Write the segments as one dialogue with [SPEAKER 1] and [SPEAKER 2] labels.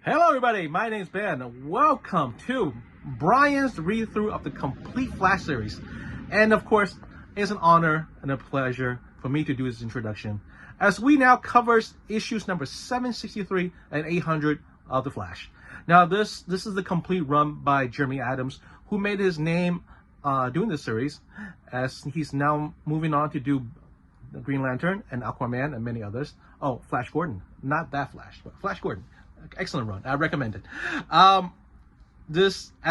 [SPEAKER 1] Hello everybody, my name is Ben. Welcome to Brian's read-through of the complete Flash series. And of course, it's an honor and a pleasure for me to do this introduction, as we now covers issues number 763 and 800 of the Flash. Now this is the complete run by Jeremy Adams, who made his name doing this series, as he's now moving on to do Green Lantern and Aquaman and many others. Oh, Flash Gordon, not that Flash, but Flash Gordon. Excellent run. I recommend it. At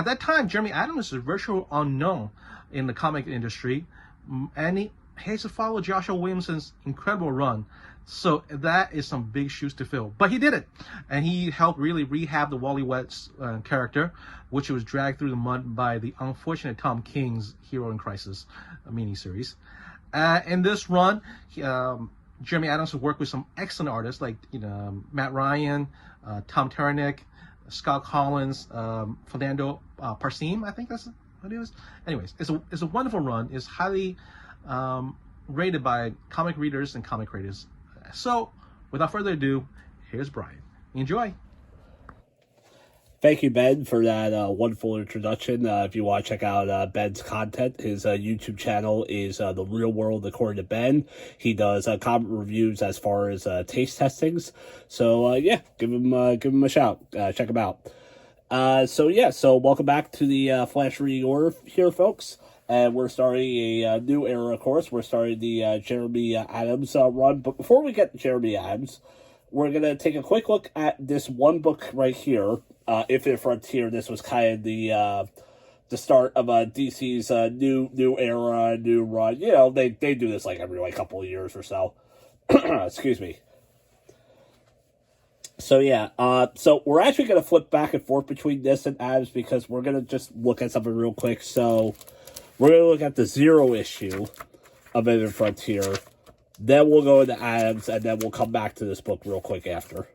[SPEAKER 1] that time, Jeremy Adams is virtually unknown in the comic industry, and he has to follow Joshua Williamson's incredible run. So that is some big shoes to fill. But he did it, and he helped really rehab the Wally West character, which was dragged through the mud by the unfortunate Tom King's Hero in Crisis miniseries. In this run, Jeremy Adams will work with some excellent artists like Matt Ryan, Tom Taranik, Scott Collins, Fernando Parsim, I think that's what it is. Anyways, it's a wonderful run. It's highly rated by comic readers and comic creators. So, without further ado, here's Brian. Enjoy.
[SPEAKER 2] Thank you, Ben, for that wonderful introduction. If you want to check out Ben's content, his YouTube channel is The Real World According to Ben. He does comic reviews as far as taste testings. So, yeah, give him a shout. Check him out. So welcome back to the Flash reading order here, folks. And we're starting a new era, of course. We're starting the Jeremy Adams run. But before we get to Jeremy Adams, we're going to take a quick look at this one book right here. Infinite Frontier. This was kind of the start of DC's new era, new run. You know, they do this like every couple of years or so. Excuse me. So yeah, so we're actually going to flip back and forth between this and Adams because we're going to just look at something real quick. So we're going to look at the 0 issue of Infinite Frontier. Then we'll go into Adams, and then we'll come back to this book real quick after.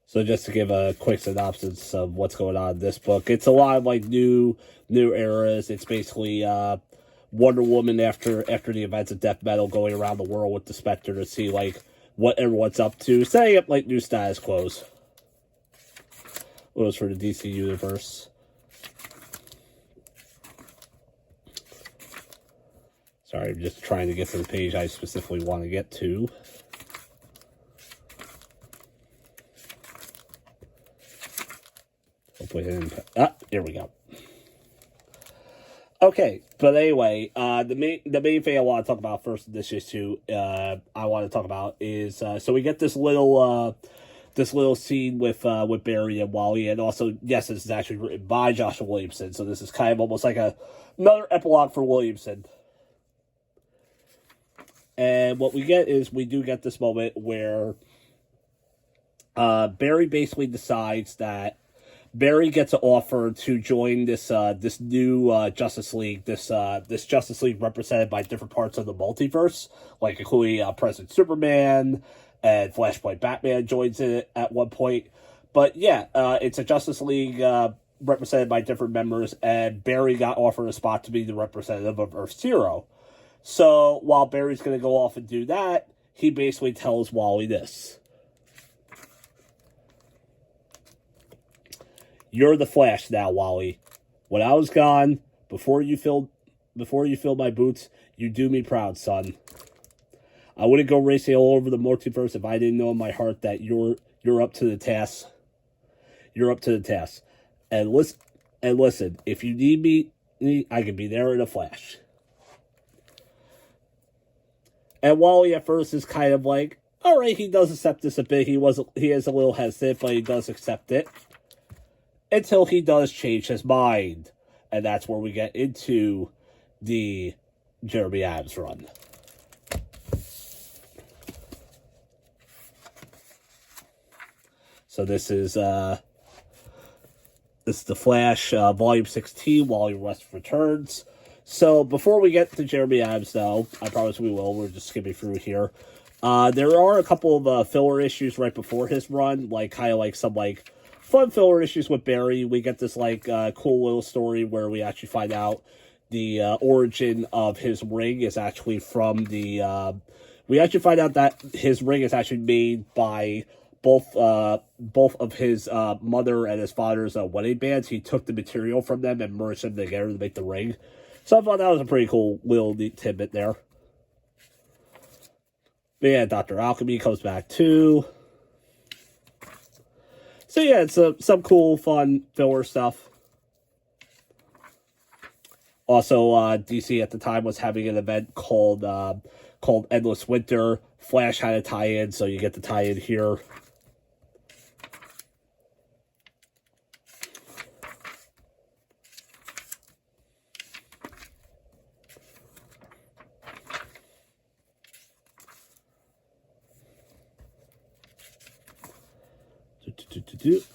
[SPEAKER 2] So just to give a quick synopsis of what's going on in this book, it's a lot of new eras. It's basically Wonder Woman after the events of Death Metal going around the world with the Spectre to see what everyone's up to, setting up new status quos. What was for the DC universe? Sorry, I'm just trying to get to the page I specifically want to get to. Here we go. Okay, but anyway, the main thing I want to talk about first in this issue, I want to talk about is so we get this little scene with Barry and Wally, and also yes, this is actually written by Joshua Williamson, so this is kind of almost like another epilogue for Williamson. And what we get is we do get this moment where Barry basically decides that Barry gets an offer to join this new Justice League, this Justice League represented by different parts of the multiverse, including President Superman and Flashpoint Batman joins it at one point. But yeah, it's a Justice League represented by different members, and Barry got offered a spot to be the representative of Earth-Zero. So while Barry's going to go off and do that, he basically tells Wally this. You're the Flash now, Wally. When I was gone, before you filled my boots, you do me proud, son. I wouldn't go racing all over the multiverse if I didn't know in my heart that you're up to the task. You're up to the task. And listen, if you need me, I can be there in a flash. And Wally at first is kind of like, all right, he does accept this a bit. He is a little hesitant, but he does accept it. Until he does change his mind. And that's where we get into the Jeremy Adams run. So this is the Flash, Volume 16, Wally West Returns. So before we get to Jeremy Adams, though, I promise we will. We're just skipping through here. There are a couple of filler issues right before his run, some fun filler issues with Barry. We get this like cool little story where we actually find out the origin of his ring is actually from the. We actually find out that his ring is actually made by both of his mother and his father's wedding bands. He took the material from them and merged them together to make the ring. So I thought that was a pretty cool little neat tidbit there. But yeah, Dr. Alchemy comes back too. So yeah, it's some cool, fun filler stuff. Also, DC at the time was having an event called Endless Winter. Flash had a tie-in, so you get the tie-in here.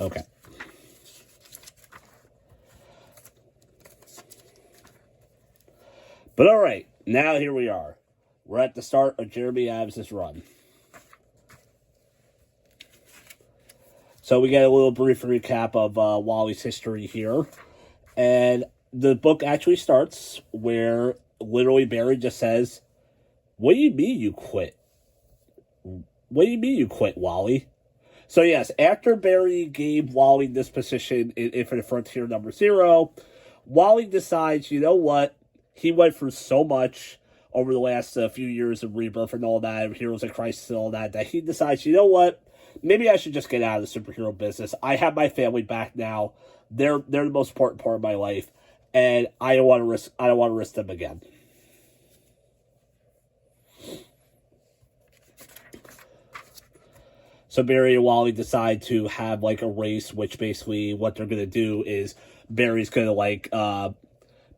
[SPEAKER 2] Okay. But all right, now here we are. We're at the start of Jeremy Adams' run. So we get a little brief recap of Wally's history here. And the book actually starts where literally Barry just says, "What do you mean you quit? What do you mean you quit, Wally?" So yes, after Barry gave Wally this position in Infinite Frontier number 0, Wally decides, you know what? He went through so much over the last few years of Rebirth and all that, Heroes of Crisis and all that, that he decides, you know what? Maybe I should just get out of the superhero business. I have my family back now. They're the most important part of my life, and I don't want to risk them again. So Barry and Wally decide to have like a race, which basically what they're gonna do is Barry's gonna like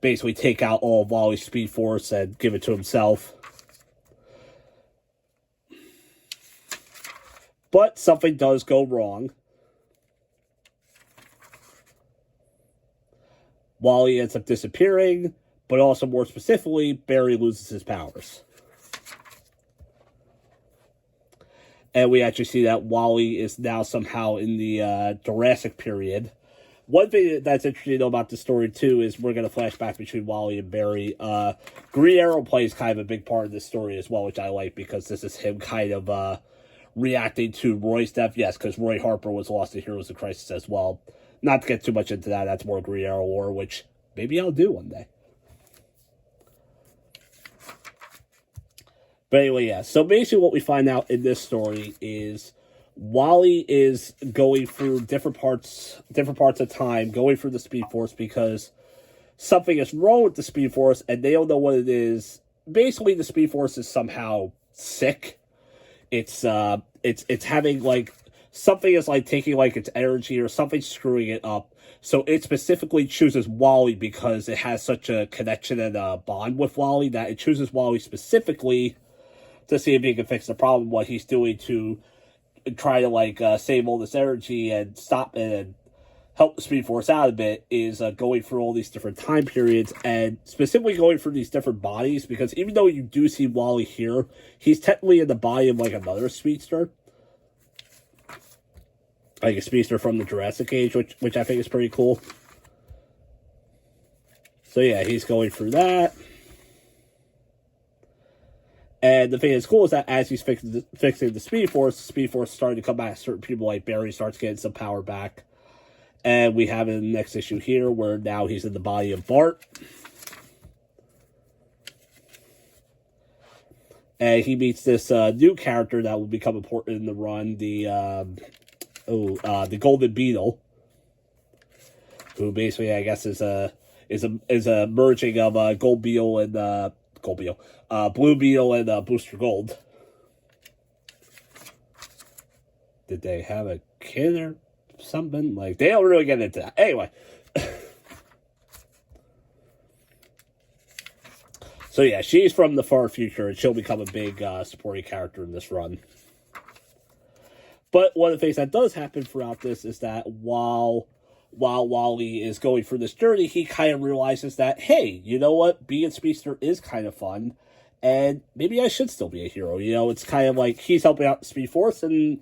[SPEAKER 2] basically take out all of Wally's Speed Force and give it to himself. But something does go wrong. Wally ends up disappearing, but also more specifically, Barry loses his powers. And we actually see that Wally is now somehow in the Jurassic period. One thing that's interesting to know about the story, too, is we're going to flash back between Wally and Barry. Green Arrow plays kind of a big part of this story as well, which I like, because this is him kind of reacting to Roy's death. Yes, because Roy Harper was lost in Heroes of Crisis as well. Not to get too much into that, that's more Green Arrow lore, which maybe I'll do one day. But anyway, yeah. So basically what we find out in this story is Wally is going through different parts of time, going through the Speed Force because something is wrong with the Speed Force and they don't know what it is. Basically, the Speed Force is somehow sick. It's having like something is like taking like its energy or something screwing it up. So it specifically chooses Wally because it has such a connection and a bond with Wally that it chooses Wally specifically to see if he can fix the problem, what he's doing to try to like save all this energy and stop it and help the Speed Force out a bit is going through all these different time periods and specifically going through these different bodies, because even though you do see Wally here, he's technically in the body of like another Speedster. Like a Speedster from the Jurassic Age, which I think is pretty cool. So yeah, he's going through that. And the thing that's cool is that as he's fixing the Speed Force is starting to come back. Certain people like Barry starts getting some power back. And we have in the next issue here where now he's in the body of Bart. And he meets this new character that will become important in the run, the Golden Beetle, who basically I guess is a merging of Blue Beetle and Booster Gold. Did they have a kid or something? Like, they don't really get into that. Anyway. So yeah, she's from the far future, and she'll become a big supporting character in this run. But one of the things that does happen throughout this is that while Wally is going through this journey, he kind of realizes that, hey, you know what? Being Speedster is kind of fun, and maybe I should still be a hero. You know, it's kind of like he's helping out the Speed Force, and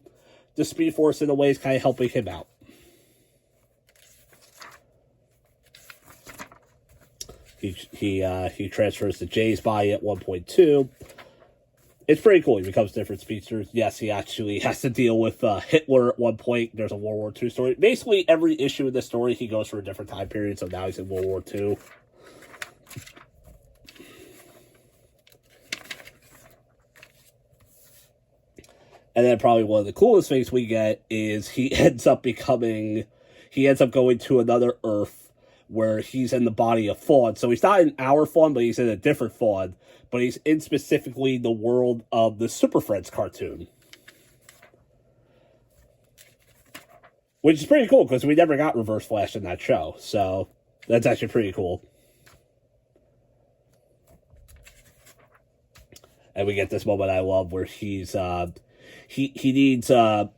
[SPEAKER 2] the Speed Force in a way is kind of helping him out. He transfers to Jay's body at 1.2. It's pretty cool. He becomes different speedsters. Yes, he actually has to deal with Hitler at one point. There's a World War II story. Basically, every issue of this story, he goes for a different time period. So now he's in World War II. And then probably one of the coolest things we get is he ends up going to another Earth where he's in the body of Fawn. So he's not in our Fawn, but he's in a different Fawn. But he's in specifically the world of the Super Friends cartoon. Which is pretty cool, because we never got Reverse Flash in that show. So that's actually pretty cool. And we get this moment I love where he's... He needs Lex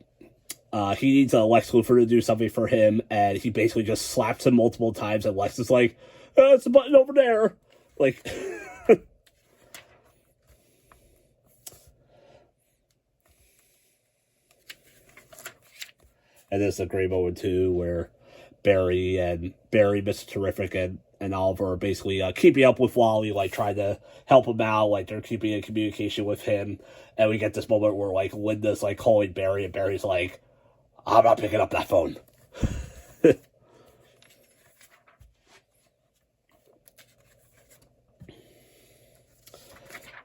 [SPEAKER 2] Luthor to do something for him, and he basically just slaps him multiple times, and Lex is like, it's a button over there. Like, and there's a great moment too where Barry, Mr. Terrific, and Oliver are basically keeping up with Wally, like trying to help him out, like they're keeping in communication with him. And we get this moment where like Linda's like calling Barry, and Barry's like, I'm not picking up that phone.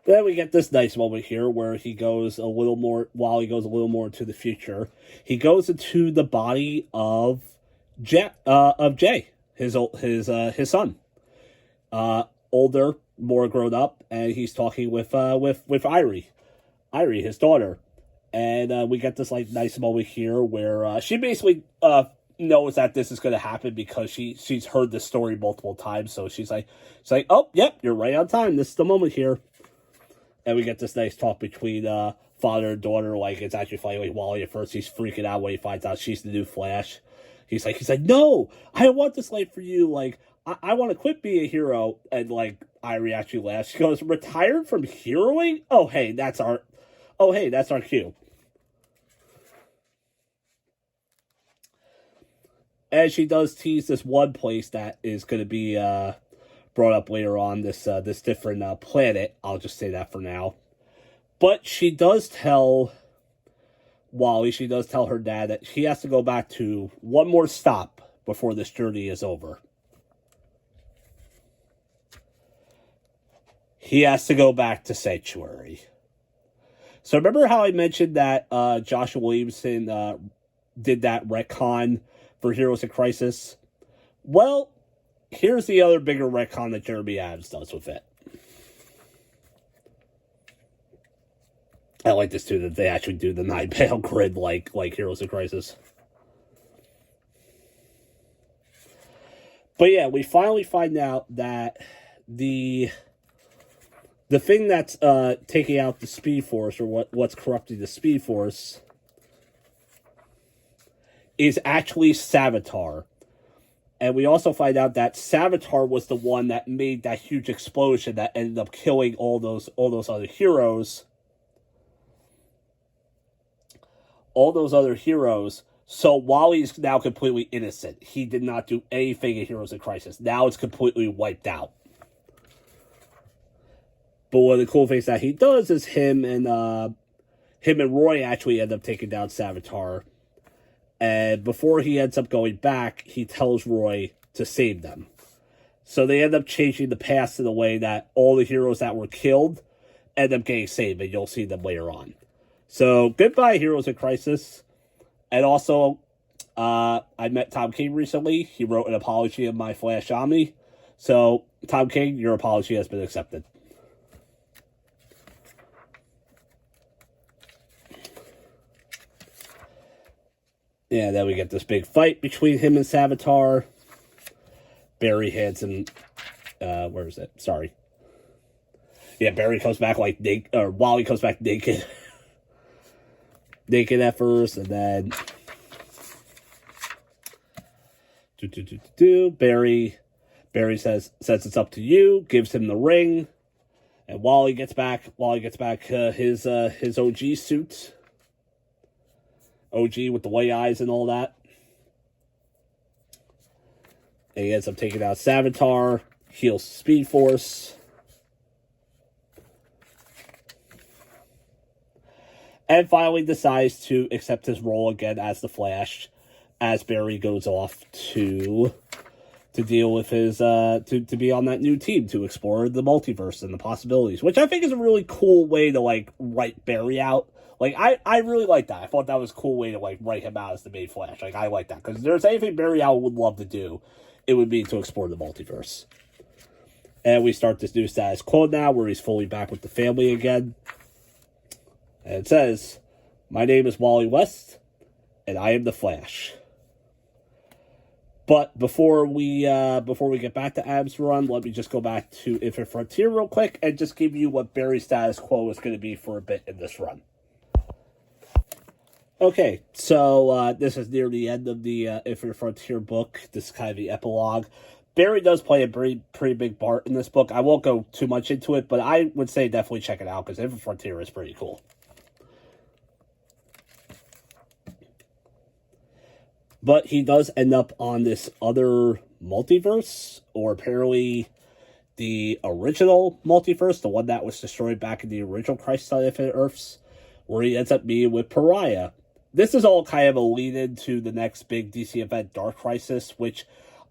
[SPEAKER 2] Then we get this nice moment here where Wally goes a little more into the future. He goes into the body of Jay, his son, older, more grown up, and he's talking with Irie, his daughter, and we get this like nice moment here where she basically knows that this is going to happen because she's heard this story multiple times, so she's like, oh, yep, you're right on time. This is the moment here. And we get this nice talk between father and daughter. Like, it's actually funny. Like, Wally at first, he's freaking out when he finds out she's the new Flash. He's like, no, I don't want this life for you. Like, I want to quit being a hero. And, like, Irie actually laughs. She goes, retired from heroing? Oh, hey, that's our cue. And she does tease this one place that is going to be brought up later on, this different planet. I'll just say that for now. But she does tell Wally, her dad that he has to go back to one more stop before this journey is over. He has to go back to Sanctuary. So remember how I mentioned that Joshua Williamson did that retcon for Heroes in Crisis? Well, here's the other bigger retcon that Jeremy Adams does with it. I like this too, that they actually do the 9-panel grid like Heroes in Crisis. But yeah, we finally find out that the thing that's taking out the Speed Force, or what's corrupting the Speed Force, is actually Savitar. And we also find out that Savitar was the one that made that huge explosion that ended up killing all those other heroes. So Wally's now completely innocent. He did not do anything in Heroes in Crisis. Now it's completely wiped out. But one of the cool things that he does is him and Roy actually end up taking down Savitar. And before he ends up going back, he tells Roy to save them. So they end up changing the past in a way that all the heroes that were killed end up getting saved, and you'll see them later on. So goodbye, Heroes in Crisis. And also, I met Tom King recently. He wrote an apology of my Flash Omni. So, Tom King, your apology has been accepted. Yeah, then we get this big fight between him and Savitar. Barry hands him... where is it? Sorry. Yeah, Barry comes back like naked... Or Wally comes back naked. Naked at first, and then... Barry says it's up to you, gives him the ring, and Wally gets back his OG suit. OG with the white eyes and all that. And he ends up taking out Savitar. heals Speed Force. And finally decides to accept his role again as the Flash as Barry goes off to deal with his, to be on that new team to explore the multiverse and the possibilities, which I think is a really cool way to, like, write Barry out. Like, I really like that. I thought that was a cool way to, like, write him out as the main Flash. Like, I like that. Because if there's anything Barry Allen would love to do, it would be to explore the multiverse. And we start this new status quo now, where he's fully back with the family again. And it says, "My name is Wally West, and I am the Flash." But before we get back to Adam's run, let me just go back to Infinite Frontier real quick and just give you what Barry's status quo is going to be for a bit in this run. Okay, so this is near the end of the Infinite Frontier book. This is kind of the epilogue. Barry does play a pretty big part in this book. I won't go too much into it, but I would say definitely check it out because Infinite Frontier is pretty cool. But he does end up on this other multiverse, or apparently the original multiverse, the one that was destroyed back in the original Crisis on Infinite Earths, where he ends up meeting with Pariah. This is all kind of a lead-in to the next big DC event, Dark Crisis, which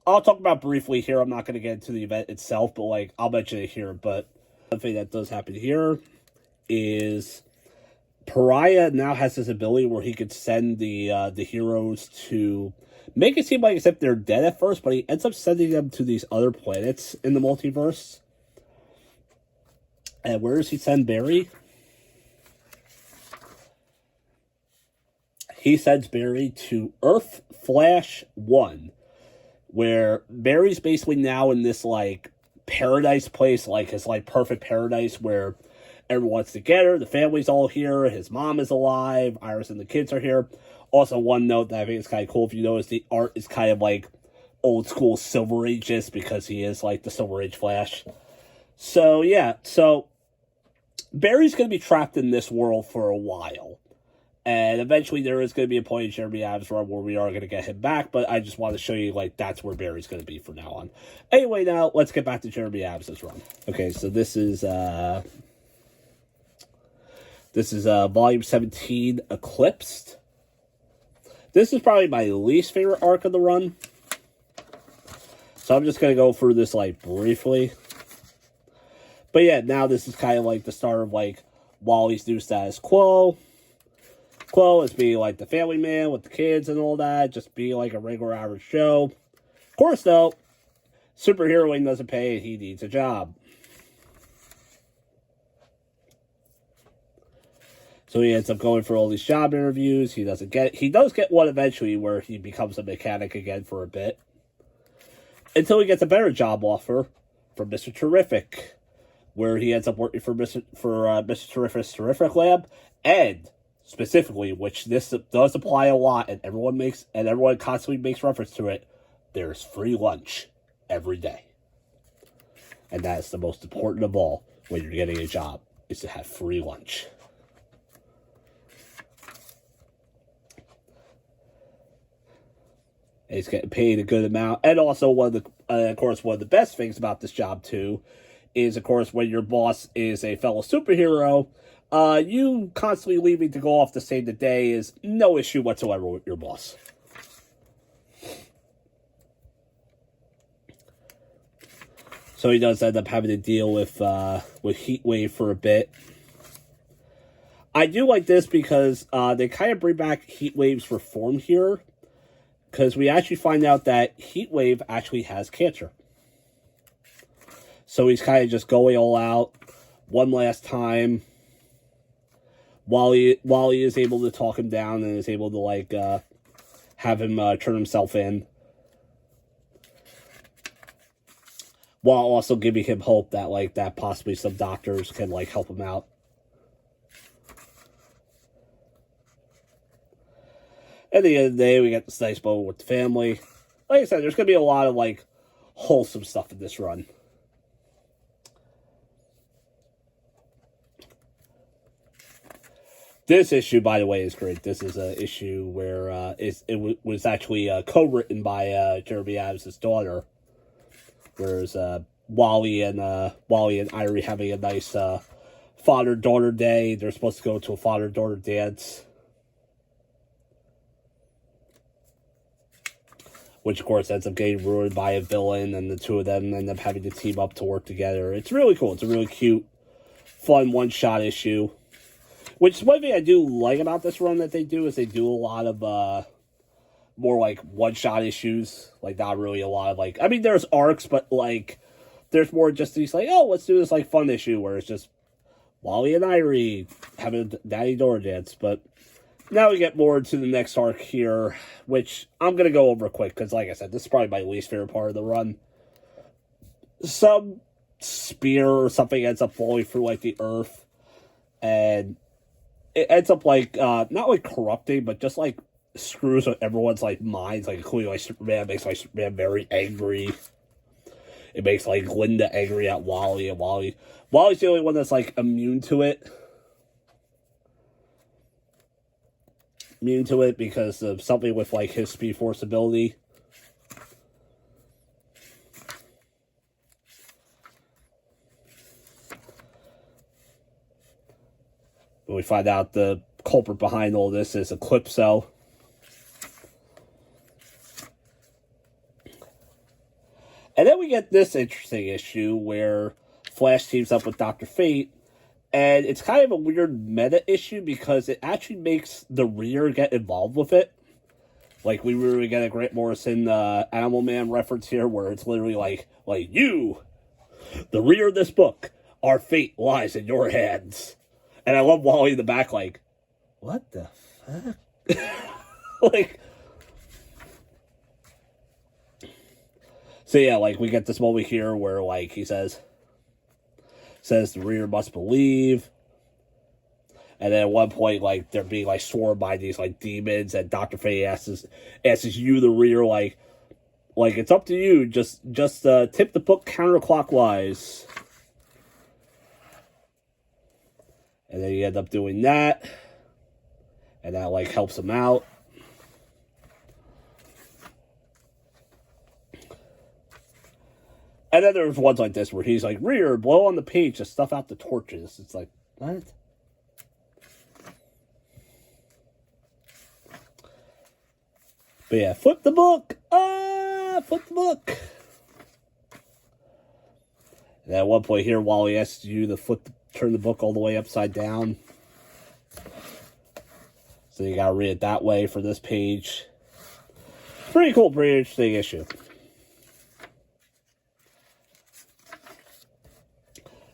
[SPEAKER 2] I'll talk about briefly here. I'm not going to get into the event itself, but, like, I'll mention it here. But one thing that does happen here is Pariah now has this ability where he could send the heroes to make it seem like as if they're dead at first, but he ends up sending them to these other planets in the multiverse. And where does he send Barry? He sends Barry to Earth Flash 1, where Barry's basically now in this, like, paradise place, like his, like, perfect paradise where everyone's together, the family's all here, his mom is alive, Iris and the kids are here. Also, one note that I think is kind of cool, if you notice, the art is kind of like old school Silver Age, just because he is like the Silver Age Flash. So, yeah, so Barry's going to be trapped in this world for a while. And eventually there is going to be a point in Jeremy Adams' run where we are going to get him back, but I just want to show you, like, that's where Barry's going to be from now on. Anyway, now, let's get back to Jeremy Adams' run. Okay, so this is Volume 17, Eclipsed. This is probably my least favorite arc of the run. So I'm just going to go through this, like, briefly. But yeah, now this is kind of like the start of, like, Wally's new status quo. Quo is being, like, the family man with the kids and all that. Just being, like, a regular average show. Of course, though, superheroing doesn't pay and he needs a job. So he ends up going for all these job interviews. He does get one eventually where he becomes a mechanic again for a bit. Until he gets a better job offer from Mr. Terrific, where he ends up working for Mr. Terrific's Terrific Lab, and specifically, which this does apply a lot, and everyone constantly makes reference to it, there's free lunch every day. And that's the most important of all when you're getting a job, is to have free lunch. And he's getting paid a good amount. And also, one of the best things about this job, too, is, of course, when your boss is a fellow superhero, you constantly leaving to go off to save the day is no issue whatsoever with your boss. So he does end up having to deal with Heatwave for a bit. I do like this because they kind of bring back Heatwave's reform here. Because we actually find out that Heatwave actually has cancer. So he's kind of just going all out one last time. Wally is able to talk him down and is able to, like, have him turn himself in. While also giving him hope that, like, that possibly some doctors can, like, help him out. At the end of the day, we get this nice moment with the family. Like I said, there's going to be a lot of, like, wholesome stuff in this run. This issue, by the way, is great. This is an issue where it was actually co-written by Jeremy Adams' daughter. Whereas Wally and Irie having a nice father-daughter day. They're supposed to go to a father-daughter dance, which of course ends up getting ruined by a villain, and the two of them end up having to team up to work together. It's really cool. It's a really cute, fun one-shot issue. Which is one thing I do like about this run that they do, is they do a lot of more like one-shot issues. Like, not really a lot of like, I mean, there's arcs, but like there's more just these like, oh, let's do this like fun issue where it's just Wally and Irie having a daddy-daughter dance. But now we get more into the next arc here, which I'm going to go over quick because, like I said, this is probably my least favorite part of the run. Some spear or something ends up falling through, like, the earth, and it ends up, like, not, like, corrupting, but just, like, screws with everyone's, like, minds, like, including, like, Superman. It makes, like, Superman very angry. It makes, like, Linda angry at Wally, and Wally's the only one that's, like, immune to it. Immune to it because of something with, like, his Speed Force ability. But we find out the culprit behind all this is Eclipso. And then we get this interesting issue where Flash teams up with Dr. Fate, and it's kind of a weird meta issue because it actually makes the Rear get involved with it. Like, we really get a Grant Morrison Animal Man reference here where it's literally like you, the Rear of this book, our fate lies in your hands. And I love Wally in the back like, what the fuck? Like, so yeah, like, we get this moment here where, like, he says the Rear must believe. And then at one point, like, they're being, like, sworn by these, like, demons, and Dr. Fate asks you, the Rear, like, it's up to you, just tip the book counterclockwise. And then you end up doing that, and that, like, helps him out. And then there's ones like this where he's like, Rear, blow on the page to stuff out the torches. It's like, what? But yeah, flip the book. Flip the book. And at one point here, Wally asks you to turn the book all the way upside down. So you gotta read it that way for this page. Pretty cool, pretty interesting issue.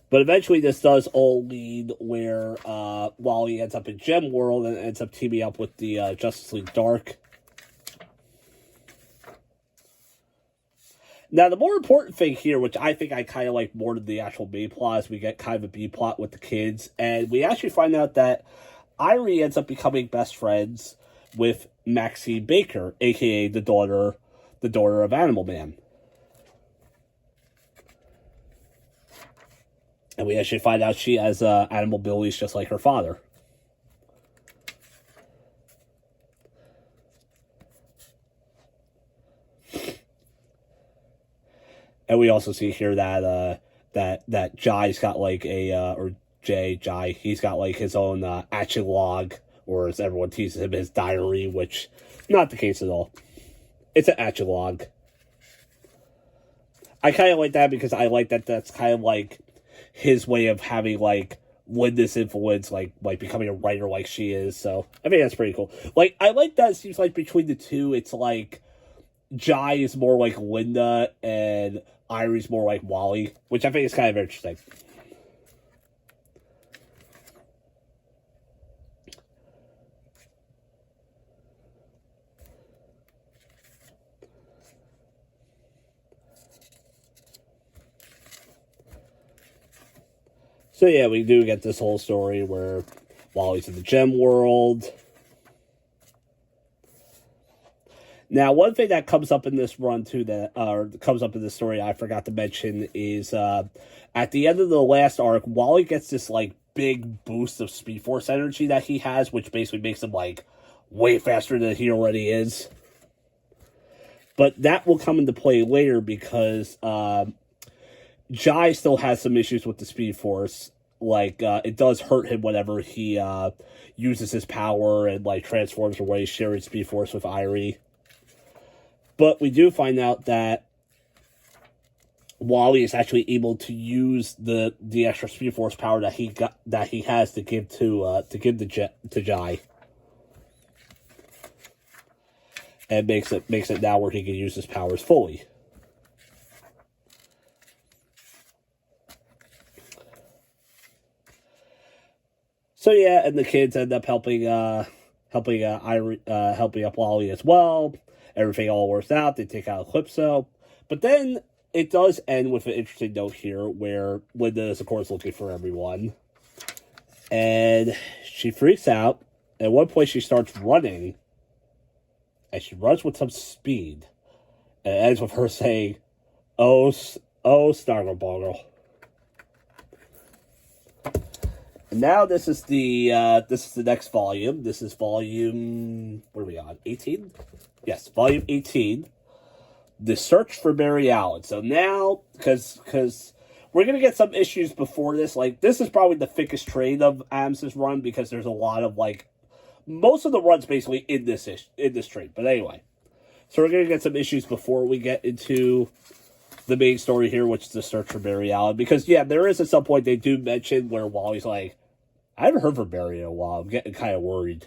[SPEAKER 2] But eventually this does all lead where Wally ends up in Gem World and ends up teaming up with the Justice League Dark. Now, the more important thing here, which I think I kind of like more than the actual B plot, is we get kind of a B plot with the kids. And we actually find out that Irie ends up becoming best friends with Maxine Baker, a.k.a. the daughter of Animal Man. And we actually find out she has animal abilities just like her father. And we also see here that that Jai's got like Jai, he's got like his own action log, or as everyone teases him, his diary, which not the case at all. It's an action log. I kind of like that because I like that that's kind of like his way of having like Linda's influence, like becoming a writer like she is. So I think that's pretty cool. Like, I like that it seems like between the two, it's like Jai is more like Linda and Irie's more like Wally, which I think is kind of interesting. So yeah, we do get this whole story where Wally's in the Gem World. Now, one thing that comes up in this run too, that comes up in this story I forgot to mention is at the end of the last arc, Wally gets this like big boost of Speed Force energy that he has, which basically makes him like way faster than he already is. But that will come into play later because Jai still has some issues with the Speed Force. Like, it does hurt him whenever he uses his power and, like, transforms away, sharing Speed Force with Irie. But we do find out that Wally is actually able to use the extra Speed Force power that he has to give to Jai. And makes it now where he can use his powers fully. So yeah, and the kids end up helping up Wally as well. Everything all works out. They take out Eclipso, but then it does end with an interesting note here, where Linda is of course looking for everyone, and she freaks out. At one point, she starts running, and she runs with some speed, and it ends with her saying, "Oh, Snargle." Now this is the next volume. This is volume, what are we on? 18? Yes, volume 18. The Search for Barry Allen. So now, because we're gonna get some issues before this. Like, this is probably the thickest trade of Adams' run, because there's a lot of, like, most of the runs basically in this trade. But anyway, so we're gonna get some issues before we get into the main story here, which is the Search for Barry Allen. Because yeah, there is at some point they do mention where Wally's like, I haven't heard from Barry in a while. I'm getting kind of worried.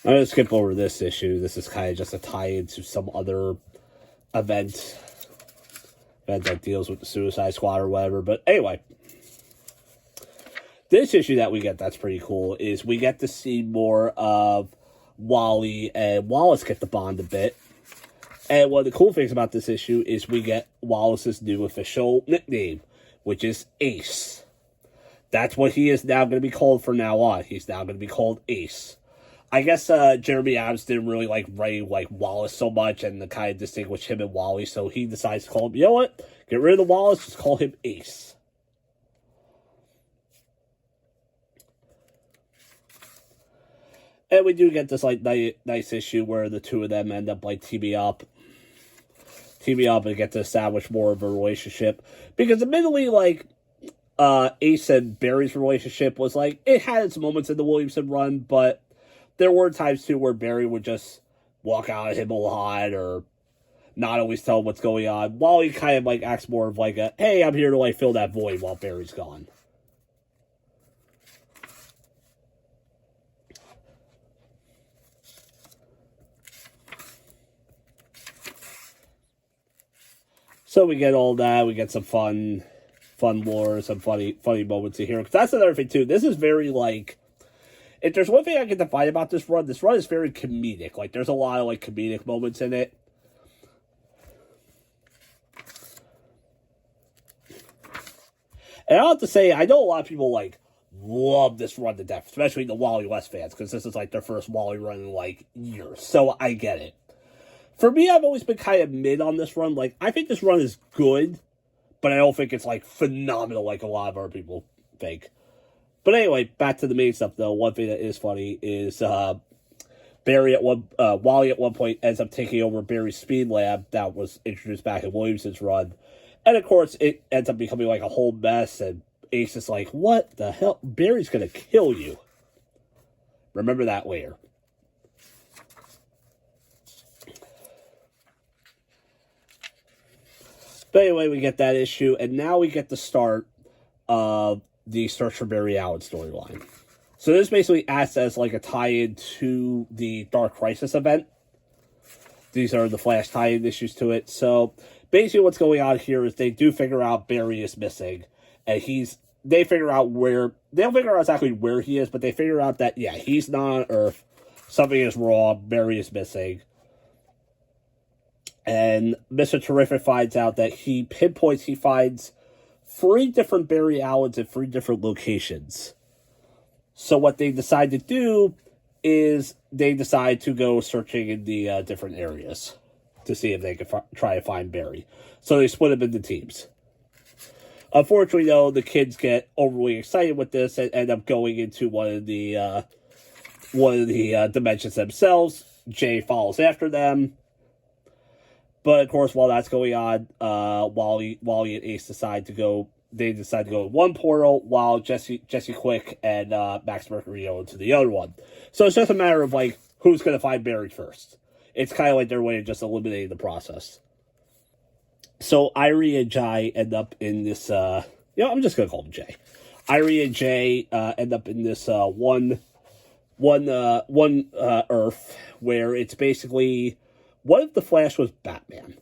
[SPEAKER 2] I'm going to skip over this issue. This is kind of just a tie-in to some other event that deals with the Suicide Squad or whatever. But anyway, this issue that we get that's pretty cool is we get to see more of Wally and Wallace get to bond a bit. And one of the cool things about this issue is we get Wallace's new official nickname, which is Ace. That's what he is now going to be called from now on. He's now going to be called Ace. I guess Jeremy Adams didn't really write Wallace so much and to kind of distinguish him and Wally, so he decides to call him, you know what? Get rid of the Wallace, just call him Ace. And we do get this nice issue where the two of them end up teaming up and get to establish more of a relationship. Because admittedly, Ace and Barry's relationship was it had its moments in the Williamson run, but there were times too where Barry would just walk out at him a lot or not always tell him what's going on. Wally kind of acts more of a, hey, I'm here to fill that void while Barry's gone. So we get all that. We get some fun lore, some funny moments here. Because that's another thing too. This is very if there's one thing I can define about this run is very comedic. There's a lot of comedic moments in it. And I have to say, I know a lot of people love this run to death, especially the Wally West fans, because this is their first Wally run in years. So I get it. For me, I've always been kind of mid on this run. I think this run is good, but I don't think it's phenomenal like a lot of other people think. But anyway, back to the main stuff though. One thing that is funny is Wally at one point ends up taking over Barry's speed lab that was introduced back in Williamson's run. And of course, it ends up becoming a whole mess, and Ace is what the hell? Barry's gonna kill you. Remember that later. But anyway, we get that issue, and now we get the start of the Search for Barry Allen storyline. So this basically acts as a tie-in to the Dark Crisis event. These are the Flash tie-in issues to it. So basically what's going on here is they do figure out Barry is missing, and they figure out they don't figure out exactly where he is, but they figure out that, yeah, he's not on Earth, something is wrong, Barry is missing. And Mr. Terrific finds out that he finds 3 different Barry Allens in 3 different locations. So what they decide to do is they decide to go searching in the different areas to see if they can try to find Barry. So they split him into teams. Unfortunately, though, the kids get overly excited with this and end up going into one of the dimensions themselves. Jay follows after them. But of course, while that's going on, Wally and Ace decide to go. They decide to go in one portal, while Jesse Quick and Max Mercury go into the other one. So it's just a matter of like who's going to find Barry first. It's kind of like their way of just eliminating the process. So Irie and Jai end up in this. I'm just going to call him Jay. Irie and Jay end up in this one Earth where it's basically, what if the Flash was Batman?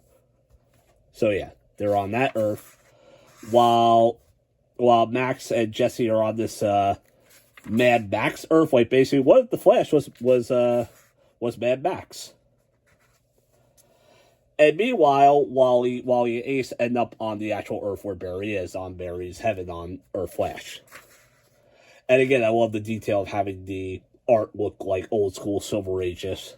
[SPEAKER 2] So yeah, they're on that Earth, while Max and Jesse are on this Mad Max Earth. Like basically, what if the Flash was Mad Max? And meanwhile, Wally and Ace end up on the actual Earth where Barry is, on Barry's heaven on Earth Flash. And again, I love the detail of having the art look like old school Silver Ages.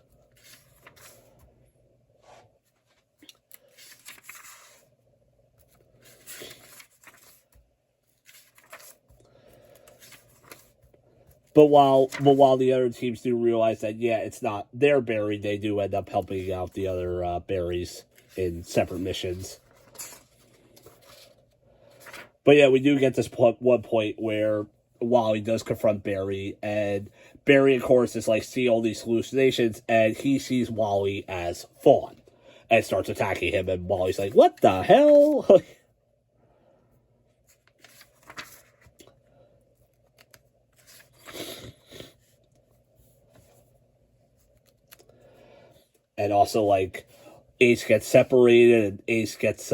[SPEAKER 2] But while the other teams do realize that, yeah, it's not their Barry, they do end up helping out the other Barrys in separate missions. But yeah, we do get this one point where Wally does confront Barry, and Barry, of course, is like, see all these hallucinations, and he sees Wally as Fawn and starts attacking him, and Wally's like, what the hell? And also, like, Ace gets separated, and Ace gets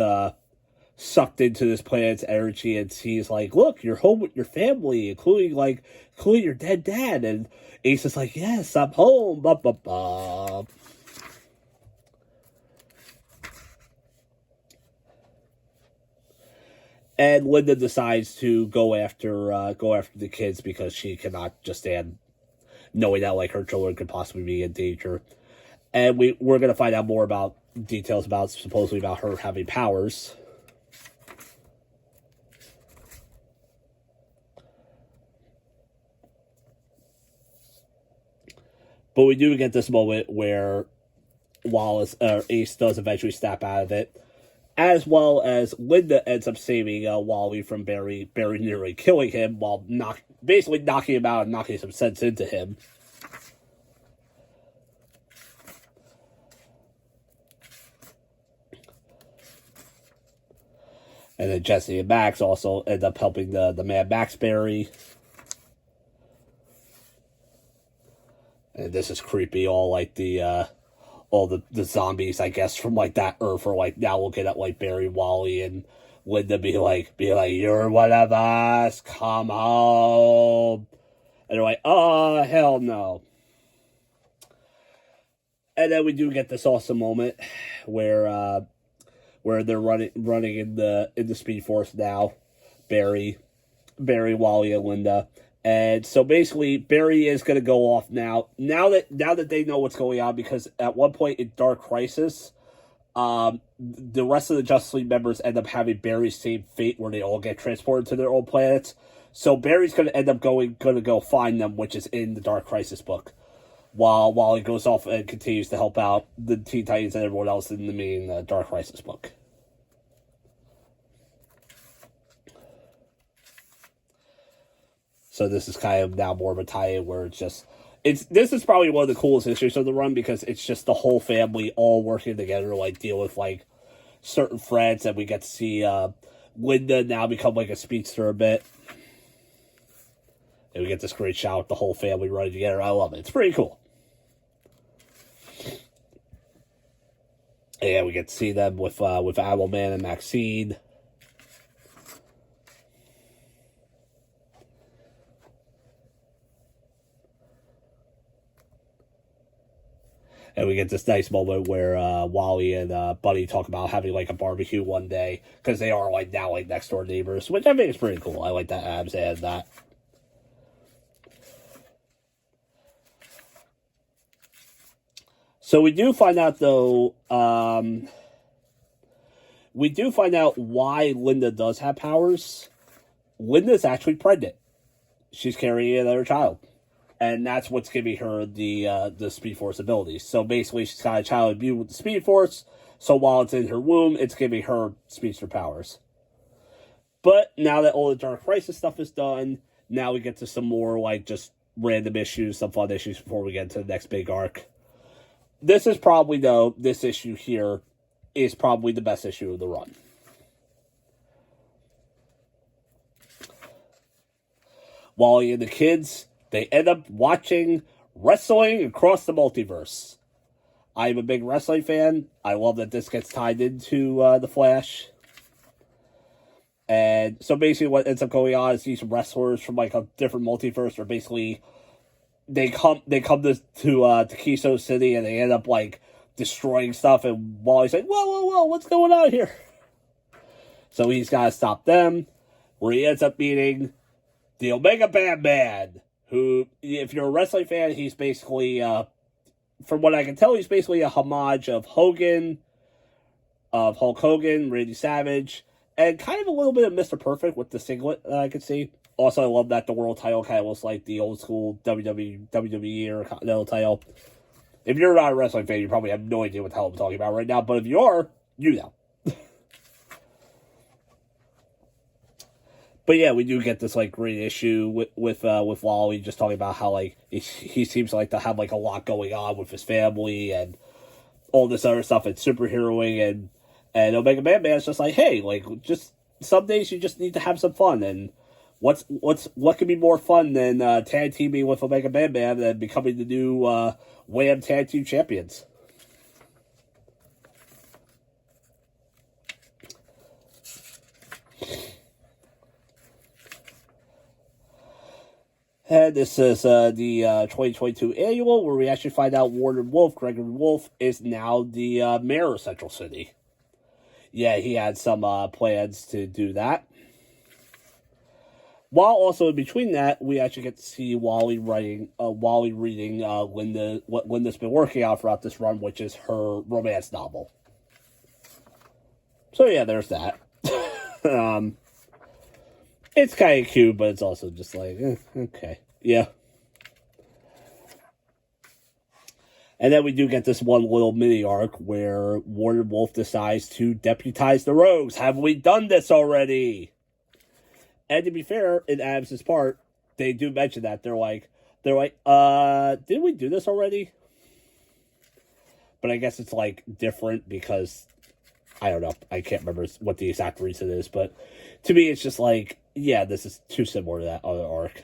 [SPEAKER 2] sucked into this planet's energy, and he's like, look, you're home with your family, including your dead dad. And Ace is like, yes, I'm home. Bah, bah, bah. And Linda decides to go after the kids because she cannot just stand knowing that like her children could possibly be in danger. And we're going to find out more about details about supposedly about her having powers. But we do get this moment where Ace does eventually snap out of it, as well as Linda ends up saving Wally from Barry nearly killing him while basically knocking him out and knocking some sense into him. And then Jesse and Max also end up helping the Mad Max Barry. And this is creepy, all the zombies, I guess, from like that Earth are like now looking at like Barry, Wally, and Linda be like, you're one of us, come home. And they're like, oh, hell no. And then we do get this awesome moment where they're running in the Speed Force now, Barry, Wally, and Linda. And so basically, Barry is going to go off now. Now that they know what's going on, because at one point in Dark Crisis, the rest of the Justice League members end up having Barry's same fate, where they all get transported to their own planets. So Barry's going to end up going to go find them, which is in the Dark Crisis book, while he goes off and continues to help out the Teen Titans and everyone else in the main Dark Crisis book. So this is kind of now more of a tie-in where this is probably one of the coolest issues of the run, because it's just the whole family all working together to like deal with like certain threats, and we get to see Linda now become like a speedster a bit. And we get this great shot with the whole family running together. I love it. It's pretty cool. And yeah, we get to see them with Owlman and Maxine. And we get this nice moment where Wally and Buddy talk about having like a barbecue one day, because they are like now like next door neighbors, which I think is pretty cool. I like that Abs and that. So we do find out though, We do find out why Linda does have powers. Linda's actually pregnant. She's carrying another child. And that's what's giving her the Speed Force abilities. So basically, she's got a child imbued with the Speed Force. So while it's in her womb, it's giving her Speedster powers. But now that all the Dark Crisis stuff is done, now we get to some more, like, just random issues, some fun issues before we get into the next big arc. This is probably, though, this issue here is probably the best issue of the run. Wally and the kids, they end up watching wrestling across the multiverse. I'm a big wrestling fan. I love that this gets tied into The Flash. And so basically what ends up going on is these wrestlers from like a different multiverse are basically, they come to Keystone City and they end up like destroying stuff, and Wally's like, whoa, what's going on here? So he's got to stop them, where he ends up meeting the Omega Man, who, if you're a wrestling fan, he's basically, from what I can tell, he's basically a homage of Hulk Hogan, Randy Savage, and kind of a little bit of Mr. Perfect with the singlet that I could see. Also, I love that the world title kind of looks like the old school WWE or Continental title. If you're not a wrestling fan, you probably have no idea what the hell I'm talking about right now, but if you are, you know. But yeah, we do get this like great issue with Wally, just talking about how like he seems like to have like a lot going on with his family and all this other stuff and superheroing, and Omega Man's just like, hey, like, just some days you just need to have some fun, and what could be more fun than tag teaming with Omega Man and becoming the new Wham Tag Team Champions. And this is the 2022 annual, where we actually find out Gregory Wolf, is now the mayor of Central City. Yeah, he had some plans to do that. While also in between that, we actually get to see Wally reading Linda, what Linda's been working on throughout this run, which is her romance novel. So yeah, there's that. It's kind of cute, but it's also just like, okay, yeah. And then we do get this one little mini arc where Warner Wolf decides to deputize the Rogues. Have we done this already? And to be fair, in Adams' part, they do mention that. They're like, did we do this already? But I guess it's like different because, I don't know, I can't remember what the exact reason is, but to me it's just like, yeah, this is too similar to that other arc.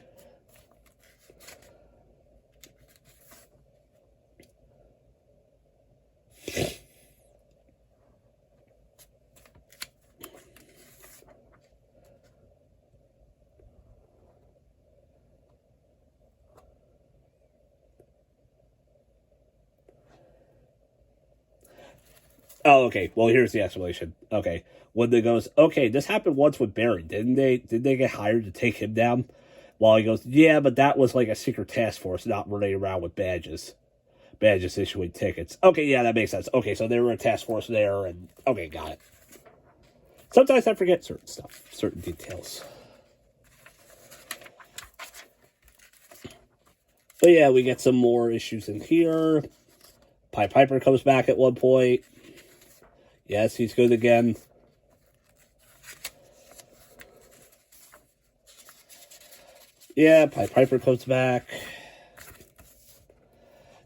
[SPEAKER 2] Oh, okay. Well, here's the explanation. Okay. When they goes, okay, this happened once with Barry, didn't they? Did they get hired to take him down? Well, he goes, yeah, but that was like a secret task force, not running around with badges issuing tickets. Okay, yeah, that makes sense. Okay, so they were a task force there, and okay, got it. Sometimes I forget certain stuff, certain details. But yeah, we get some more issues in here. Pied Piper comes back at one point. Yes, he's good again. Yeah, Pied Piper comes back.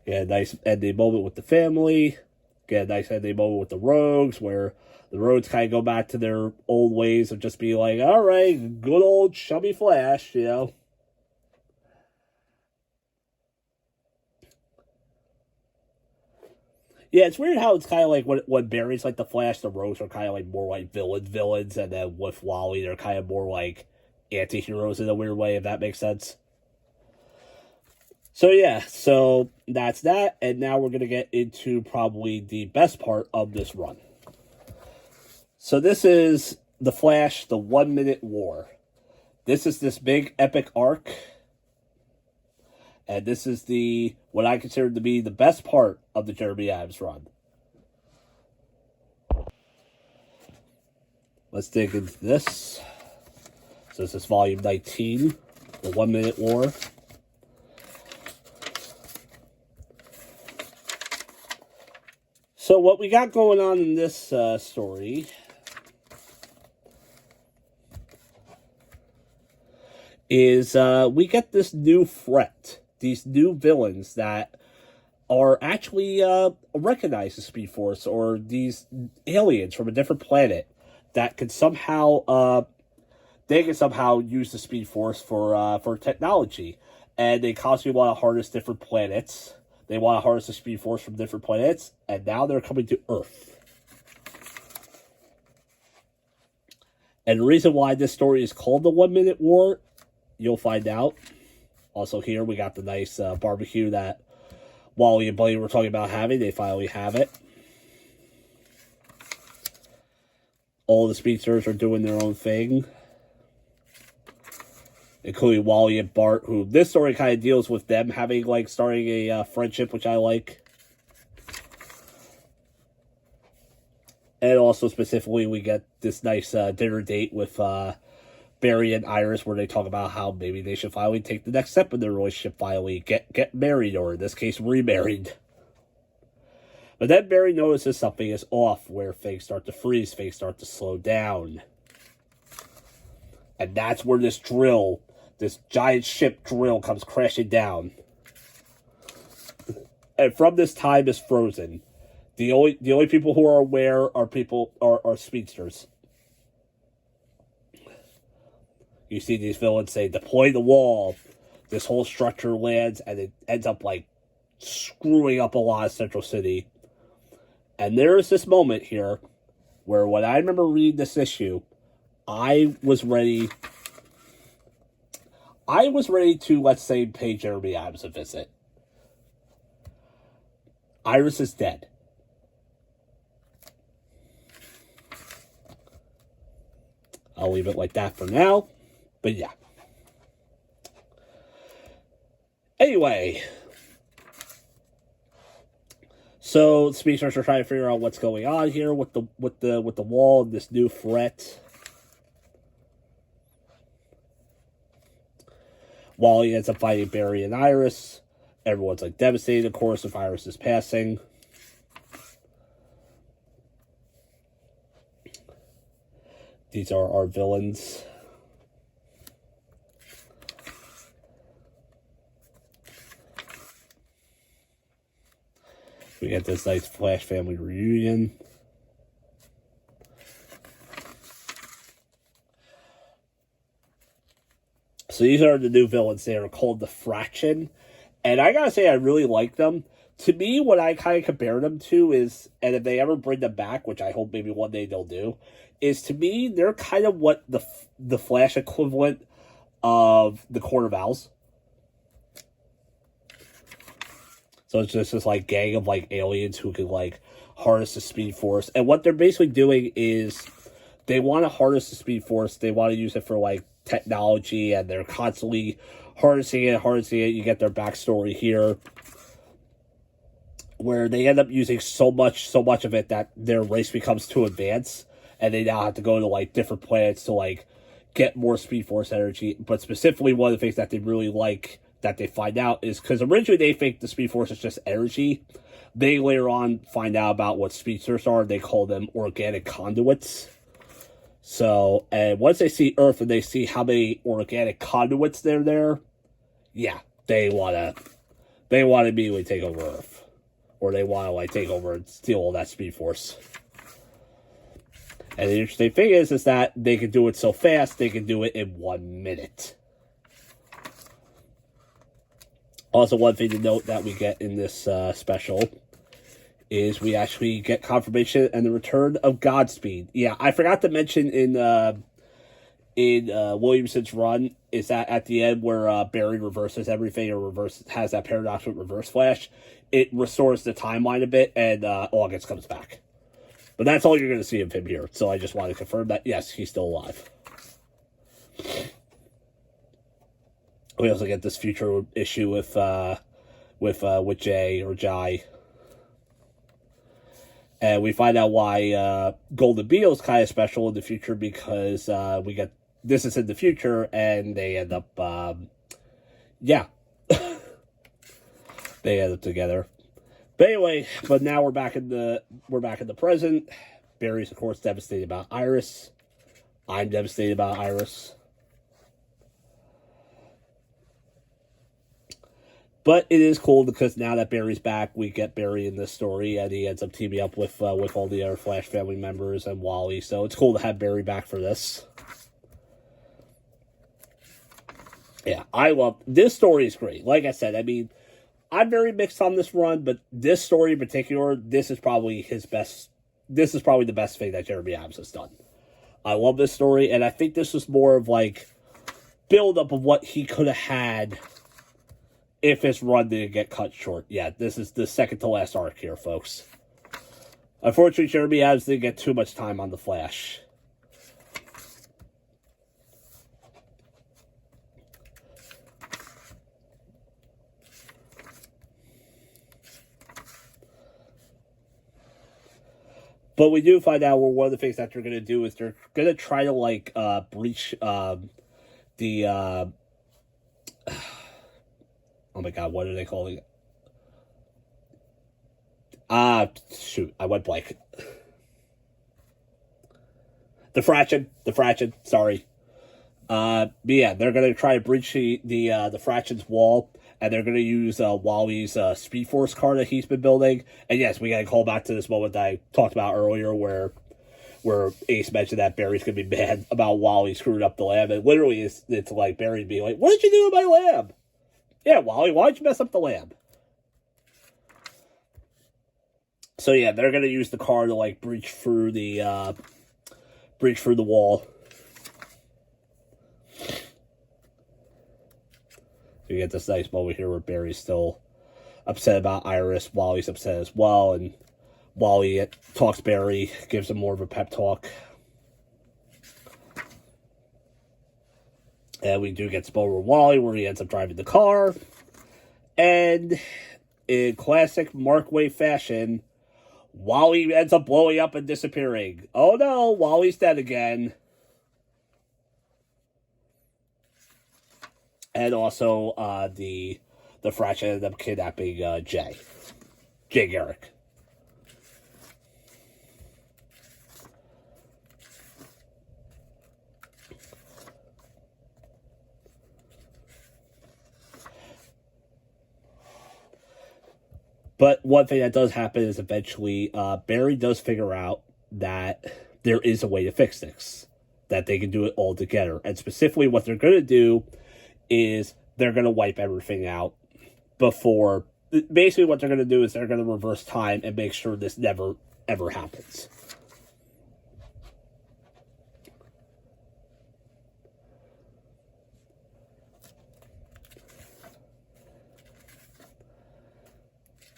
[SPEAKER 2] Yeah, nice ending moment with the family. Get a nice ending moment with the Rogues, where the Rogues kind of go back to their old ways of just being like, all right, good old chubby Flash, you know. Yeah, it's weird how it's kind of like when Barry's like the Flash, the Rogues are kind of like more like villains, and then with Wally, they're kind of more like anti-heroes in a weird way, if that makes sense. So yeah, so that's that, and now we're going to get into probably the best part of this run. So this is The Flash, the 1 Minute War. This is this big epic arc, and this is what I consider to be the best part of the Jeremy Adams run. let's dig into this. So this is volume 19, the 1 Minute War. So what we got going on in this story is we get this new threat, these new villains that are actually recognized as Speed Force, or these aliens from a different planet that could somehow they can somehow use the Speed Force for technology, and they constantly want to harness different planets. They want to harness the Speed Force from different planets, and now they're coming to Earth. And the reason why this story is called the 1 Minute War, you'll find out. Also here, we got the nice barbecue that Wally and Buddy were talking about having. They finally have it. All the Speedsters are doing their own thing, including Wally and Bart, who this story kind of deals with them having, like, starting a friendship, which I like. And also, specifically, we get this nice dinner date with Barry and Iris, where they talk about how maybe they should finally take the next step in their relationship, finally get married, or in this case, remarried. But then Barry notices something is off, where things start to freeze, things start to slow down. And that's where this drill, this giant ship drill, comes crashing down. And from this, time is frozen. The only people who are aware are speedsters. You see these villains say, deploy the wall. This whole structure lands, and it ends up, like, screwing up a lot of Central City. And there is this moment here where, when I remember reading this issue, I was ready to, let's say, pay Jeremy Adams a visit. Iris is dead. I'll leave it like that for now. But yeah. Anyway. So Speedsters are trying to figure out what's going on here with the wall and this new threat. Wally ends up fighting Barry and Iris. Everyone's, like, devastated, of course, if Iris is passing. These are our villains. We get this nice Flash family reunion. So these are the new villains. They are called the Fraction. And I gotta say, I really like them. To me, what I kind of compare them to is, and if they ever bring them back, which I hope maybe one day they'll do, is, to me, they're kind of what the Flash equivalent of the Court of Owls. So it's just this, like, gang of, like, aliens who can, like, harness the Speed Force. And what they're basically doing is they want to harness the Speed Force. They want to use it for, like, technology, and they're constantly harnessing it. You get their backstory here, where they end up using so much of it that their race becomes too advanced, and they now have to go to, like, different planets to, like, get more Speed Force energy. But specifically, one of the things that they really like, that they find out, is because originally they think the Speed Force is just energy. They later on find out about what speedsters are. They call them organic conduits. So, and once they see Earth and they see how many organic conduits they're there, yeah, they want to immediately take over Earth. Or they want to, like, take over and steal all that Speed Force. And the interesting thing is that they can do it so fast, they can do it in 1 minute. Also, one thing to note that we get in this special is we actually get confirmation and the return of Godspeed. Yeah, I forgot to mention in Williamson's run is that at the end where Barry reverses everything, or has that paradox with Reverse Flash, it restores the timeline a bit, and August comes back. But that's all you're going to see of him here. So I just want to confirm that, yes, he's still alive. We also get this future issue with Jay or Jai. And we find out why Golden Beetle's kind of special in the future, because we get this is in the future, and they end up, yeah, they end up together. But anyway, but now we're back in the present. Barry's of course devastated about Iris. I'm devastated about Iris. But it is cool because now that Barry's back, we get Barry in this story, and he ends up teaming up with all the other Flash family members and Wally. So it's cool to have Barry back for this. Yeah, I love this story. Is great. Like I said, I mean, I'm very mixed on this run, but this story in particular, this is probably his best. This is probably the best thing that Jeremy Adams has done. I love this story, and I think this was more of like build up of what he could have had if his run didn't get cut short. Yeah, this is the second to last arc here, folks. Unfortunately, Jeremy Adams didn't get too much time on the Flash. But we do find out where one of the things that they're going to do is they're going to try to, like, breach the... oh my god, what are they calling it? Shoot, I went blank. The fraction, sorry. But yeah, they're going to try to breach the fraction's wall, and they're going to use Wally's Speed Force car that he's been building. And yes, we got to call back to this moment that I talked about earlier where Ace mentioned that Barry's going to be mad about Wally screwing up the lab. And literally, it's like Barry being like, what did you do to my lab? Yeah, Wally, why did you mess up the lab? So yeah, they're going to use the car to, like, breach through the wall. So you get this nice moment here where Barry's still upset about Iris. Wally's upset as well. And Wally talks Barry, gives him more of a pep talk. And we do get spoiled with Wally where he ends up driving the car. And in classic Mark Waid fashion, Wally ends up blowing up and disappearing. Oh no, Wally's dead again. And also, the fraction ended up kidnapping Jay Garrick. But one thing that does happen is eventually Barry does figure out that there is a way to fix this, that they can do it all together. And specifically what they're going to do is they're going to wipe everything out before... Basically what they're going to do is they're going to reverse time and make sure this never, ever happens.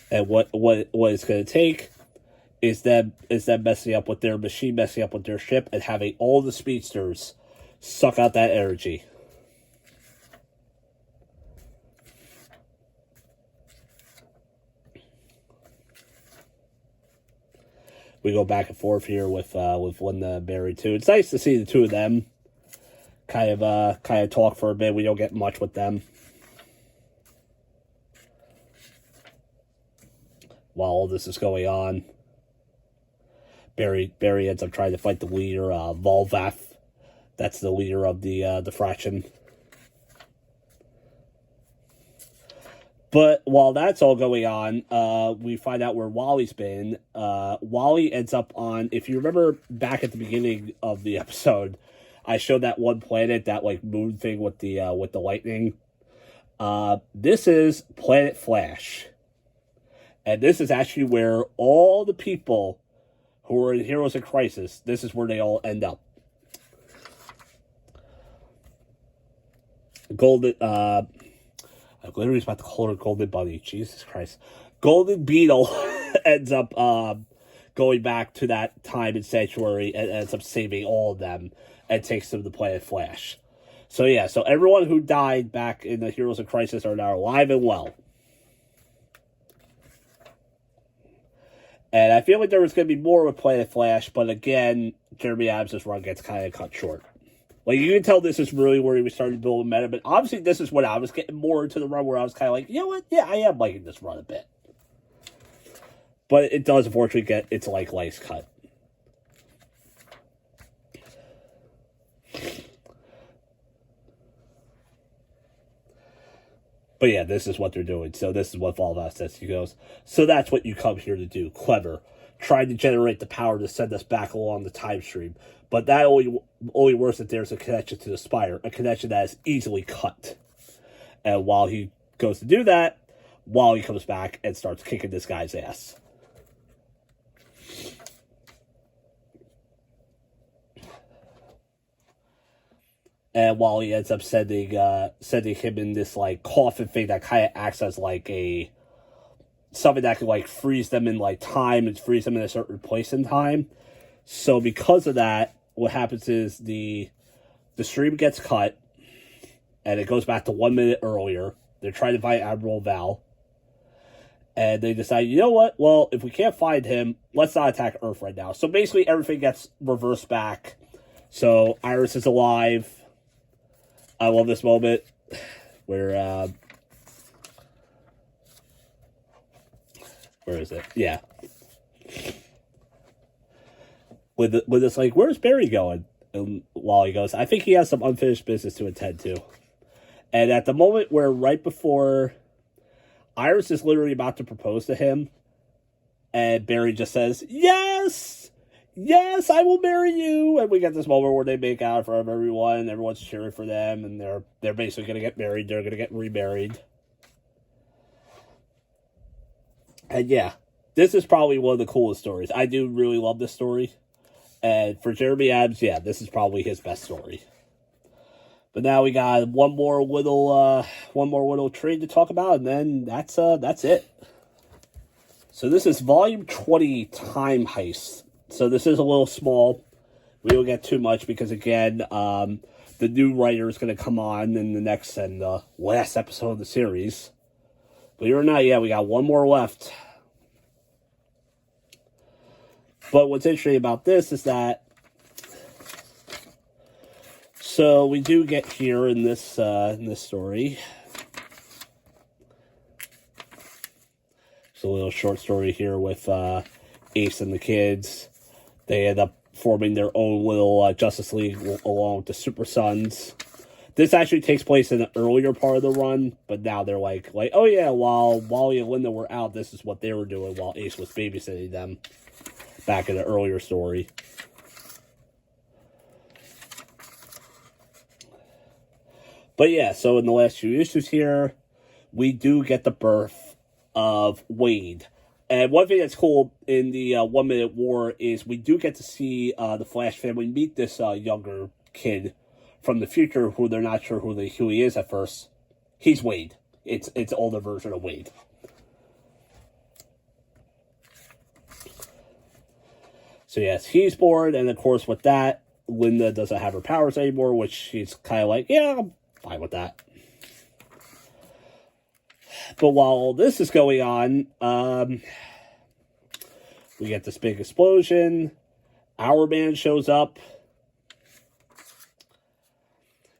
[SPEAKER 2] And what it's going to take is them messing up with their machine, messing up with their ship, and having all the speedsters suck out that energy. We go back and forth here with Linda and Barry too. It's nice to see the two of them kind of talk for a bit. We don't get much with them. While all this is going on, Barry ends up trying to fight the leader, Volvath. That's the leader of the fraction. But while that's all going on, we find out where Wally's been. Wally ends up on, if you remember back at the beginning of the episode, I showed that one planet, that like moon thing with the lightning. This is Planet Flash. And this is actually where all the people who are in Heroes in Crisis, this is where they all end up. Golden, I literally was about to call her Golden Bunny. Jesus Christ. Golden Beetle ends up going back to that time in Sanctuary and ends up saving all of them and takes them to Planet Flash. So yeah, so everyone who died back in the Heroes in Crisis are now alive and well. And I feel like there was going to be more with Planet Flash, but again, Jeremy Adams' run gets kind of cut short. Like, you can tell this is really where he was starting to build a meta, but obviously this is when I was getting more into the run, where I was kind of like, you know what, yeah, I am liking this run a bit. But it does, unfortunately, get its, like, lights cut. But yeah, this is what they're doing. So this is what Fall of Us says. He goes, so that's what you come here to do. Clever. Trying to generate the power to send us back along the time stream. But that only works if there's a connection to the Spire. A connection that is easily cut. And while he goes to do that, Wally comes back and starts kicking this guy's ass. And Wally ends up sending him in this, like, coffin thing that kind of acts as, like, something that can, like, freeze them in, like, time and freeze them in a certain place in time. So because of that, what happens is the stream gets cut, and it goes back to 1 minute earlier. They're trying to find Admiral Val. And they decide, you know what? Well, if we can't find him, let's not attack Earth right now. So basically everything gets reversed back. So Iris is alive. I love this moment where is it? Yeah. With this, like, where's Barry going? And Wally goes, I think he has some unfinished business to attend to. And at the moment where right before Iris is literally about to propose to him, and Barry just says, yes! Yes, I will marry you! And we get this moment where they make out in front of everyone, and everyone's cheering for them, and they're basically going to get married. They're going to get remarried. And yeah, this is probably one of the coolest stories. I do really love this story. And for Jeremy Adams, yeah, this is probably his best story. But now we got one more little trade to talk about, and then that's it. So this is Volume 20, Time Heist. So this is a little small. We don't get too much because, again, the new writer is going to come on in the next and last episode of the series. Believe it or not, yeah, we got one more left. But what's interesting about this is that, so we do get here in this story, it's a little short story here with Ace and the kids. They end up forming their own little Justice League along with the Super Sons. This actually takes place in the earlier part of the run, but now they're like, oh yeah, while Wally and Linda were out, this is what they were doing while Ace was babysitting them back in the earlier story. But yeah, so in the last few issues here, we do get the birth of Wade. And one thing that's cool in the 1 Minute War is we do get to see the Flash family meet this younger kid from the future who they're not sure who he is at first. He's Wade. It's older version of Wade. So yes, he's born, and of course with that, Linda doesn't have her powers anymore, which she's kind of like, yeah, I'm fine with that. But while all this is going on, we get this big explosion. Our man shows up.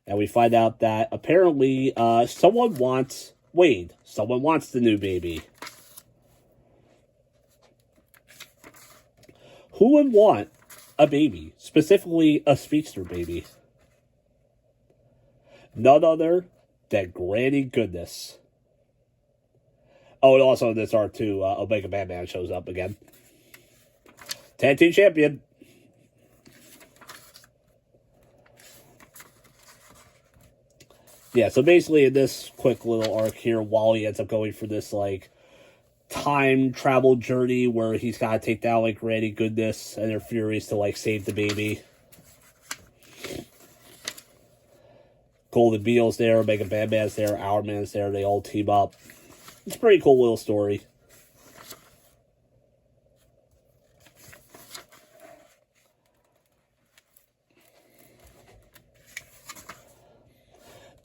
[SPEAKER 2] And we find out that apparently someone wants Wade. Someone wants the new baby. Who would want a baby? Specifically a Speedster baby. None other than Granny Goodness. Oh, and also in this arc too, Omega Batman shows up again. Tag Team Champion. Yeah, so basically in this quick little arc here, Wally ends up going for this, like, time travel journey where he's got to take down, like, Granny Goodness and their Furies to, like, save the baby. Golden Beetle's there, Omega Batman's there, Our Man's there, they all team up. It's a pretty cool little story.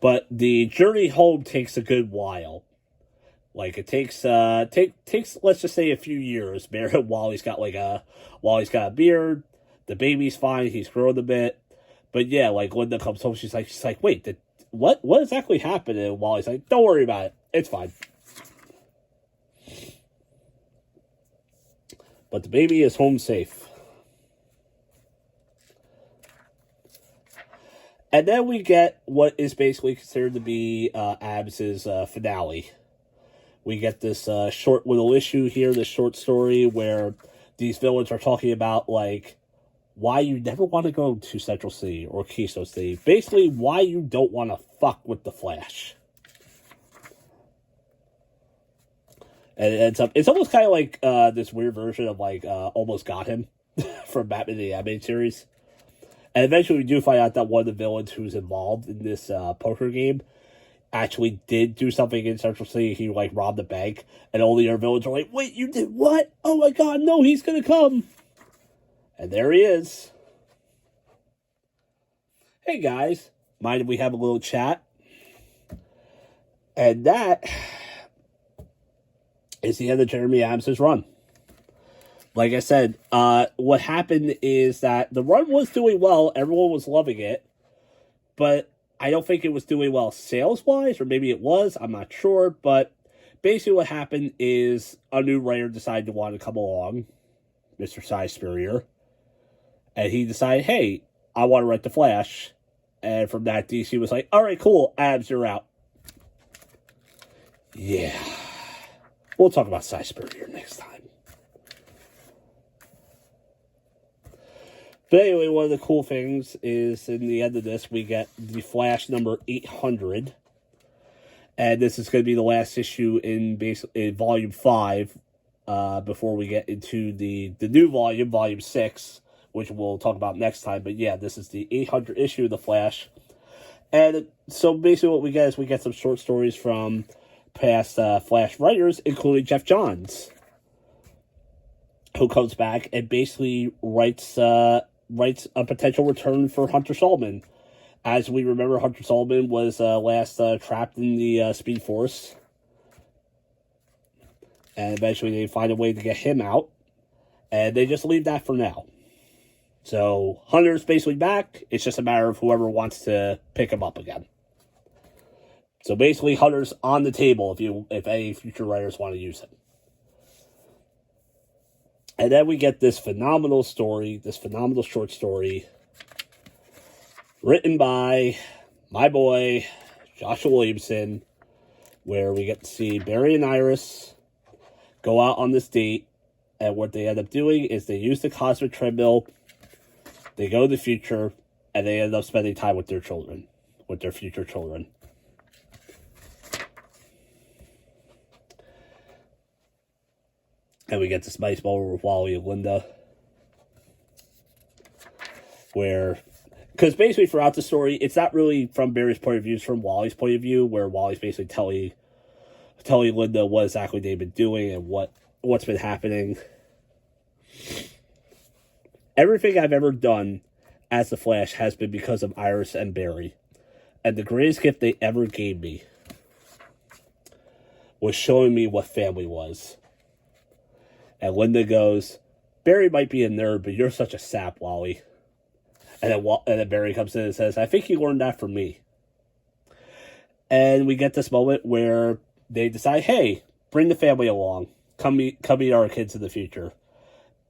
[SPEAKER 2] But the journey home takes a good while. Like it takes let's just say a few years. Wally's got a beard. The baby's fine. He's grown a bit. But yeah, like Linda comes home, she's like, wait, what exactly happened? And Wally's like, don't worry about it. It's fine. But the baby is home safe. And then we get what is basically considered to be Abs's finale. We get this short little issue here, this short story where these villains are talking about, like, why you never want to go to Central City or Keystone City. Basically, why you don't want to fuck with the Flash. And it's almost kind of like this weird version of, like, Almost Got Him from Batman the Animated Series. And eventually we do find out that one of the villains who's involved in this poker game actually did do something in Central City. He, like, robbed a bank. And all the other villains are like, wait, you did what? Oh, my God, no, he's going to come. And there he is. Hey, guys. Mind if we have a little chat? And that is the end of Jeremy Adams' run. Like I said, what happened is that the run was doing well. Everyone was loving it. But I don't think it was doing well sales-wise, or maybe it was. I'm not sure. But basically what happened is a new writer decided to want to come along, Mr. Cy Spurrier. And he decided, hey, I want to write The Flash. And from that, DC was like, all right, cool, Abs, you're out. Yeah. We'll talk about Cy Spurrier next time. But anyway, one of the cool things is in the end of this, we get The Flash number 800. And this is going to be the last issue in Volume 5 before we get into the new volume, Volume 6, which we'll talk about next time. But yeah, this is the 800 issue of The Flash. And so basically what we get is we get some short stories from past Flash writers, including Jeff Johns, who comes back and basically writes a potential return for Hunter Solomon. As we remember, Hunter Solomon was last trapped in the Speed Force. And eventually they find a way to get him out. And they just leave that for now. So Hunter's basically back. It's just a matter of whoever wants to pick him up again. So basically Hunter's on the table if any future writers want to use him. And then we get this phenomenal story, this phenomenal short story, written by my boy, Joshua Williamson, where we get to see Barry and Iris go out on this date, and what they end up doing is they use the cosmic treadmill, they go to the future, and they end up spending time with their children, with their future children. And we get this nice moment with Wally and Linda, where, because basically throughout the story, it's not really from Barry's point of view, it's from Wally's point of view, where Wally's basically telling Linda what exactly they've been doing and what's been happening. Everything I've ever done as the Flash has been because of Iris and Barry. And the greatest gift they ever gave me was showing me what family was. And Linda goes, Barry might be a nerd, but you're such a sap, Wally. And then Barry comes in and says, I think you learned that from me. And we get this moment where they decide, hey, bring the family along. Come meet our kids in the future.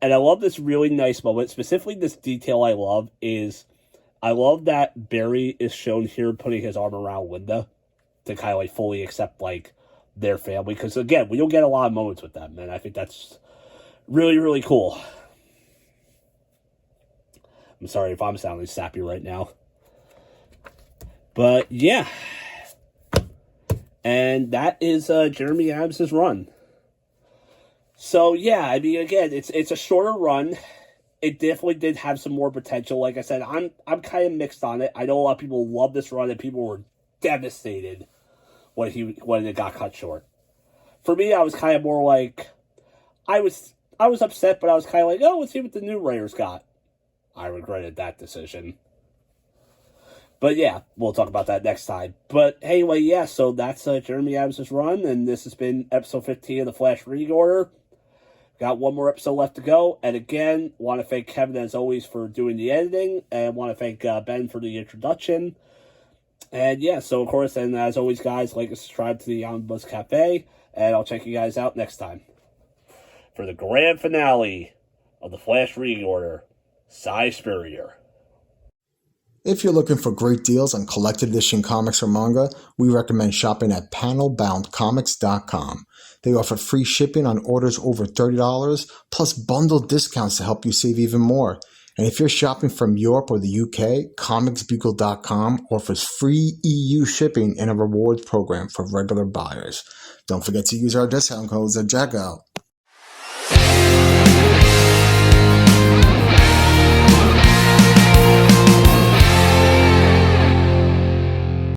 [SPEAKER 2] And I love this really nice moment. Specifically, this detail I love that Barry is shown here putting his arm around Linda to kind of like fully accept like their family. Because again, we don't get a lot of moments with them. And I think that's really, really cool. I'm sorry if I'm sounding sappy right now. But yeah. And that is Jeremy Adams' run. So yeah, I mean, again, it's a shorter run. It definitely did have some more potential. Like I said, I'm kind of mixed on it. I know a lot of people love this run, and people were devastated when it got cut short. For me, I was kind of more like, I was upset, but I was kind of like, oh, let's see what the new writers got. I regretted that decision. But yeah, we'll talk about that next time. But anyway, yeah, so that's Jeremy Adams' run, and this has been episode 15 of the Flash Reorder. Got one more episode left to go, and again, want to thank Kevin as always for doing the editing, and want to thank Ben for the introduction. And yeah, so of course, and as always, guys, like and subscribe to the Omnibus Cafe, and I'll check you guys out next time for the grand finale of the Flash Reorder, Cy Spurrier.
[SPEAKER 3] If you're looking for great deals on collected edition comics or manga, we recommend shopping at panelboundcomics.com. They offer free shipping on orders over $30, plus bundled discounts to help you save even more. And if you're shopping from Europe or the UK, comicsbugle.com offers free EU shipping and a rewards program for regular buyers. Don't forget to use our discount codes at checkout.